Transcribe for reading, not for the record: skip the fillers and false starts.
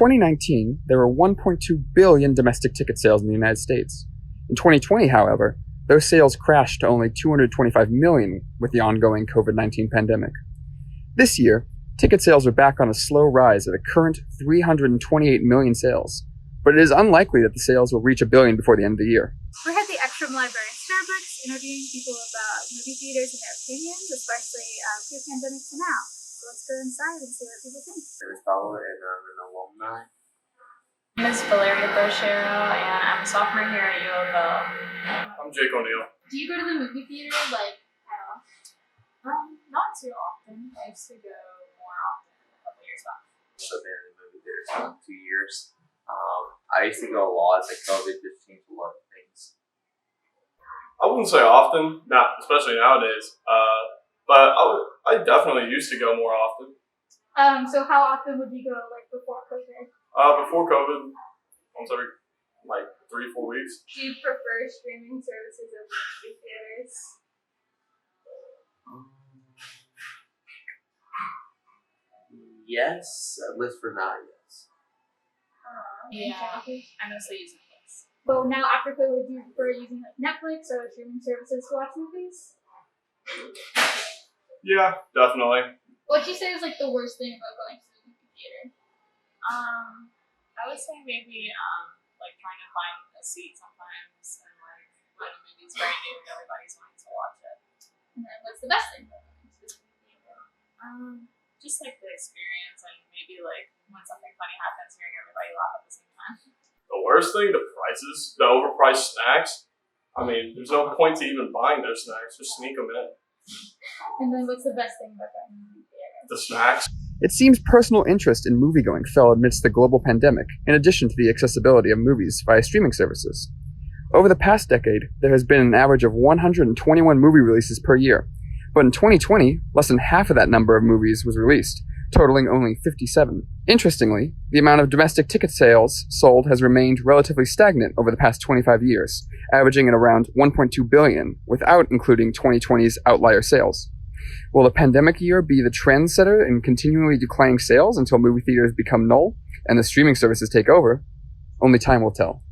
2019, there were 1.2 billion domestic ticket sales in the United States. In 2020, however, those sales crashed to only 225 million with the ongoing COVID-19 pandemic. This year, ticket sales are back on a slow rise at a current 328 million sales, but it is unlikely that the sales will reach a billion before the end of the year. We're at the Extra Library in Starbucks, interviewing people about movie theaters and their opinions, especially pre-pandemic to now. So let's go inside and see what people think. And I'm an alumni. My name is Valeria Brochero, and I'm a sophomore here at UofL. I'm Jake O'Neill. Do you go to the movie theater at all? Not too often. I used to go more often a couple years back. So I've been in the movie theater for 2 years. I used to go a lot, but COVID just changed a lot of things. I wouldn't say often, not especially nowadays. But I definitely used to go more often. So how often would you go before COVID? Before COVID, once every 3-4 weeks. Do you prefer streaming services over movie theaters? Yes, at least for now, yes. Yeah, I mostly use Netflix. Well, now after COVID, do you prefer using Netflix or streaming services to watch movies? Yeah, definitely. What'd you say is the worst thing about going to the movie theater? I would say maybe trying to find a seat sometimes, and when a movie's brand new, everybody's wanting to watch it. And then what's the best thing about going to the movie theater? Just the experience, and maybe when something funny happens, hearing everybody laugh at the same time. The worst thing, the prices, the overpriced snacks. I mean, there's no point to even buying those snacks. Just sneak them in. And then what's the best thing about going to the movie theater? The snacks. It seems personal interest in moviegoing fell amidst the global pandemic, in addition to the accessibility of movies via streaming services. Over the past decade, there has been an average of 121 movie releases per year, but in 2020, less than half of that number of movies was released, totaling only 57. Interestingly, the amount of domestic ticket sales sold has remained relatively stagnant over the past 25 years, averaging at around 1.2 billion, without including 2020's outlier sales. Will the pandemic year be the trendsetter in continually declining sales until movie theaters become null and the streaming services take over? Only time will tell.